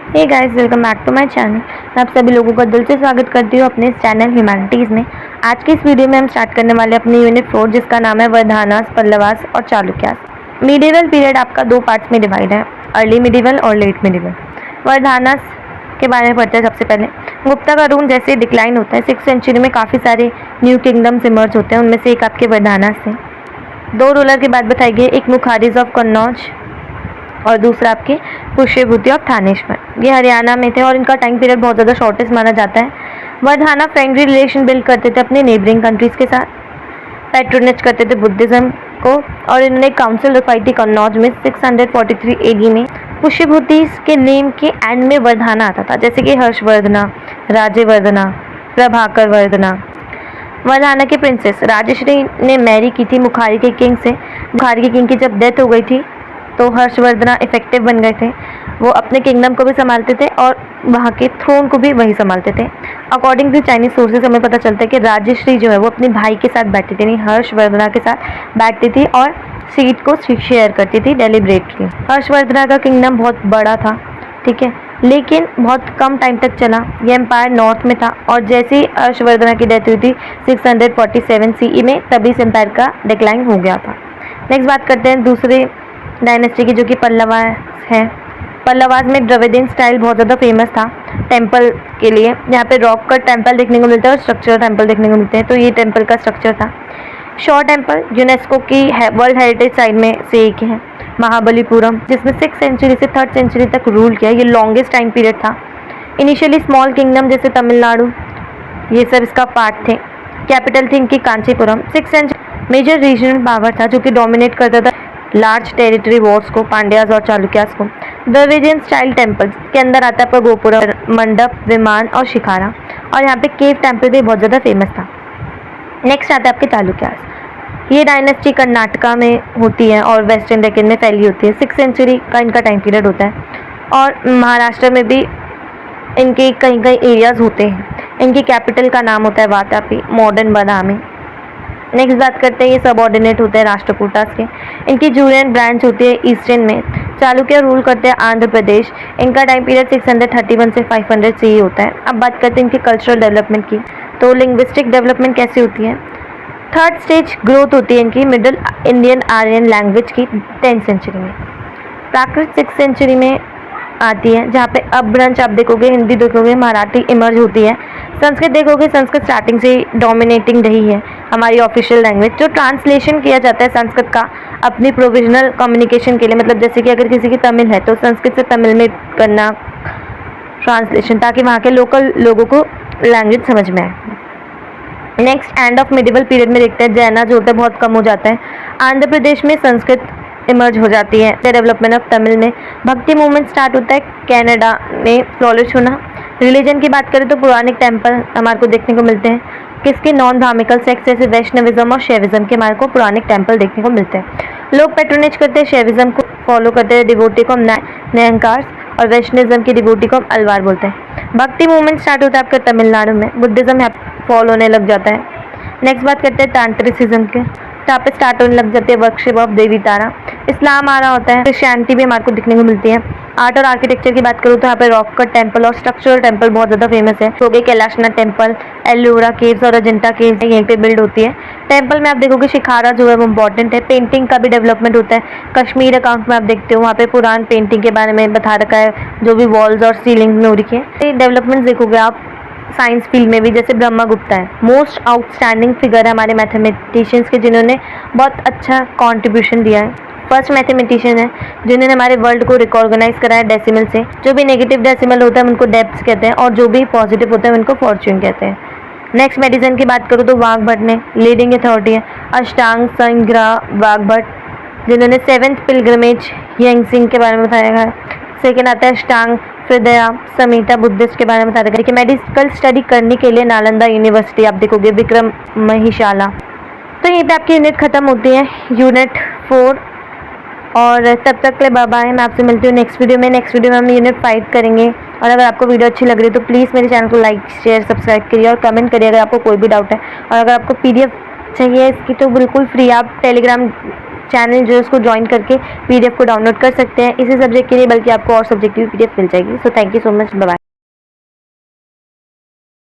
Hey guys, welcome back to my channel. मैं आप सभी लोगों का दिल से स्वागत करती हूँ अपने इस चैनल ह्यूमैनिटीज़ में। आज की इस वीडियो में हम स्टार्ट करने वाले अपनी यूनिट 4, जिसका नाम है वर्धानास, पल्लवास और चालुक्यास। मीडिवल पीरियड आपका दो पार्ट्स में डिवाइड है, अर्ली मीडिवल और लेट मीडिवल। वर्धानास के बारे में पढ़ते हैं। सबसे पहले गुप्ता का रूल जैसे डिक्लाइन होता है, 6th सेंचुरी में काफ़ी सारे न्यू किंगडम्स इमर्ज होते हैं। उनमें से एक आपके वर्धानास है। दो रूलर की बात बताई गई, एक मुखारिज ऑफ कन्नौज और दूसरा आपके पुष्यभूति ऑफ थानेश्वर। ये हरियाणा में थे और इनका टाइम पीरियड बहुत ज़्यादा शॉर्टेस्ट माना जाता है। वर्धाना फ्रेंडली रिलेशन बिल्ड करते थे अपने नेबरिंग कंट्रीज़ के साथ, पैट्रोनेज करते थे बुद्धिज़्म को, और इन्होंने काउंसिल रखवाई थी कन्नौज में 643 AD में। पुष्यभूति के नेम के एंड में वर्धाना आता था, जैसे कि हर्षवर्धना, राजेवर्धना, प्रभाकर वर्धना। वर्धाना की प्रिंसेस राजश्री ने मैरी की थी मुखारी के किंग से। मुखारी के किंग की जब डेथ हो गई थी तो हर्षवर्धना इफेक्टिव बन गए थे। वो अपने किंगडम को भी संभालते थे और वहाँ के थ्रोन को भी वही संभालते थे। अकॉर्डिंग टू चाइनीज सोर्सेज हमें पता चलता है कि राजश्री जो है वो अपने भाई के साथ बैठती थी, नहीं हर्षवर्धना के साथ बैठती थी और सीट को शेयर करती थी डेलिब्रेटली। हर्षवर्धना का किंगडम बहुत बड़ा था, ठीक है, लेकिन बहुत कम टाइम तक चला। ये एम्पायर नॉर्थ में था और जैसे ही हर्षवर्धना की डेथ हुई थी 647 CE में, तभी इस एम्पायर का डिक्लाइन हो गया था। नेक्स्ट बात करते हैं दूसरे डायनेस्टी की, जो कि पल्लवास है। पल्लवास में द्रविडियन स्टाइल बहुत ज़्यादा फेमस था टेम्पल के लिए। यहाँ पे रॉक का टेम्पल देखने को मिलता है और स्ट्रक्चरल टेम्पल देखने को मिलते हैं। तो ये टेम्पल का स्ट्रक्चर था। शॉर टेम्पल यूनेस्को की वर्ल्ड हेरिटेज साइट में से एक है, महाबलीपुरम, जिसने 6th सेंचुरी से 3rd सेंचुरी तक रूल किया। ये लॉन्गेस्ट टाइम पीरियड था। इनिशियली स्मॉल किंगडम जैसे तमिलनाडु, ये सब इसका पार्ट थे। कैपिटल थी इनकी Kanchipuram. 6th century major regional power था जो कि डोमिनेट करता था लार्ज टेरिटरी वॉर्स को, पांड्यास और चालुक्यास को। द्रविडियन स्टाइल टेम्पल्स के अंदर आता है आपका गोपुरम, मंडप, विमान और शिखारा, और यहाँ पे केव टेम्पल भी बहुत ज़्यादा फेमस था। नेक्स्ट आता है आपके चालुक्यास। ये डायनेस्टी कर्नाटका में होती है और वेस्टर्न डेक्कन में फैली होती है। 6th सेंचुरी का इनका टाइम पीरियड होता है और महाराष्ट्र में भी इनके कई कई एरियाज होते हैं। इनकी कैपिटल का नाम होता है वातापी, मॉडर्न बादामी। नेक्स्ट बात करते हैं, ये सबऑर्डिनेट होते हैं राष्ट्रकूटास के। इनकी जूनियर ब्रांच होती है ईस्टर्न में। चालुक्य रूल करते हैं आंध्र प्रदेश। इनका टाइम पीरियड 631 से 500 CE होता है। अब बात करते हैं इनकी कल्चरल डेवलपमेंट की। तो लिंग्विस्टिक डेवलपमेंट कैसी होती है? 3rd स्टेज ग्रोथ होती है इनकी मिडिल इंडियन आर्यन लैंग्वेज की 10th सेंचुरी में। प्राकृत 6th सेंचुरी में आती है, जहाँ पे अब ब्रंच आप देखोगे, हिंदी देखोगे, मराठी इमर्ज होती है। संस्कृत देखोगे, संस्कृत स्टार्टिंग से डोमिनेटिंग रही है हमारी ऑफिशियल लैंग्वेज। जो ट्रांसलेशन किया जाता है संस्कृत का अपनी प्रोविजनल कम्युनिकेशन के लिए, मतलब जैसे कि अगर किसी की तमिल है तो संस्कृत से तमिल में करना ट्रांसलेशन, ताकि वहाँ के लोकल लोगों को लैंग्वेज समझ में आए। Next end of medieval period में देखते हैं जैना जो होता है बहुत कम हो जाता है। आंध्र प्रदेश में संस्कृत इमर्ज हो जाती है। द डेवलपमेंट ऑफ तमिल में भक्ति मूवमेंट स्टार्ट होता है, कनाडा में फ्लॉरिश होना। रिलीजन की बात करें तो पौराणिक टेम्पल हमारे को देखने को मिलते हैं। किसके? नॉन धार्मिकल सेक्ट जैसे वैष्णविज्म और शैविज्म के हमारे को पौराणिक टेम्पल देखने को मिलते हैं। लोग पैट्रोनेज करते हैं, शैविज्म को फॉलो करते हैं, डिवोटी को हम न्यायकार और वैष्णविज्म की डिवोटी को हम अलवार बोलते हैं। भक्ति मूवमेंट स्टार्ट होता है आपका तमिलनाडु में, बुद्धिज्म यहाँ फॉलो होने लग जाता है। नेक्स्ट बात करते हैं तांत्रिसिज्म के, जहाँ पे स्टार्ट होने लग जाती है वर्शिप ऑफ देवी तारा। इस्लाम आ रहा होता है, क्रिश्चियनिटी भी हमारे को दिखने को मिलती है। आर्ट और आर्किटेक्चर की बात करूँ तो यहाँ पे रॉक कट टेम्पल और स्ट्रक्चरल टेम्पल बहुत ज़्यादा फेमस है। हो गए कैलाशनाथ टेम्पल, एलोरा केव्स और अजंता केव्स यहीं पे बिल्ड होती है। टेम्पल में आप देखोगे शिखारा जो है वो इंपॉर्टेंट है। पेंटिंग का भी डेवलपमेंट होता है। कश्मीर अकाउंट में आप देखते हो वहाँ पे पुरान पेंटिंग के बारे में बता रखा है, जो भी वॉल्स और सीलिंग में हो रखी है। डेवलपमेंट देखोगे आप साइंस फील्ड में भी, जैसे ब्रह्मा गुप्ता है, मोस्ट आउटस्टैंडिंग फिगर है हमारे मैथमेटिशियंस के, जिन्होंने बहुत अच्छा कॉन्ट्रीब्यूशन दिया है। फर्स्ट मैथमेटिशियन है जिन्होंने हमारे वर्ल्ड को रिकॉर्गनाइज करा है डेसिमल से। जो भी नेगेटिव डेसिमल होता है उनको डेप्थ कहते हैं और जो भी पॉजिटिव होता है उनको फॉर्च्यून कहते हैं। नेक्स्ट मेडिसिन की बात करूँ तो वाघभट्ट ने लीडिंग अथॉरिटी है। अष्टांग संग्रह वाघभट्ट, जिन्होंने 7th पिलग्रमेज यंगसिंग के बारे में बताया गया है। सेकेंड आता है अष्टांग हृदया समीता बुद्धिस्ट के बारे में बताया गया कि मेडिकल स्टडी करने के लिए नालंदा यूनिवर्सिटी आप देखोगे, विक्रम महिशाला। तो यहीं पे आपकी यूनिट खत्म होती है, यूनिट 4। और तब तक के लिए बाय बाय। मैं आपसे मिलती हूँ नेक्स्ट वीडियो में। नेक्स्ट वीडियो में हम यूनिट 5 करेंगे। और अगर आपको वीडियो अच्छी लग रही है तो प्लीज़ मेरे चैनल को लाइक शेयर सब्सक्राइब करिए और कमेंट करिए अगर आपको कोई भी डाउट है। और अगर आपको PDF चाहिए इसकी तो बिल्कुल फ्री, आप टेलीग्राम चैनल जो है उसको ज्वाइन करके PDF को डाउनलोड कर सकते हैं इसी सब्जेक्ट के लिए, बल्कि आपको और सब्जेक्ट की भी PDF मिल जाएगी। So thank you so much, bye bye.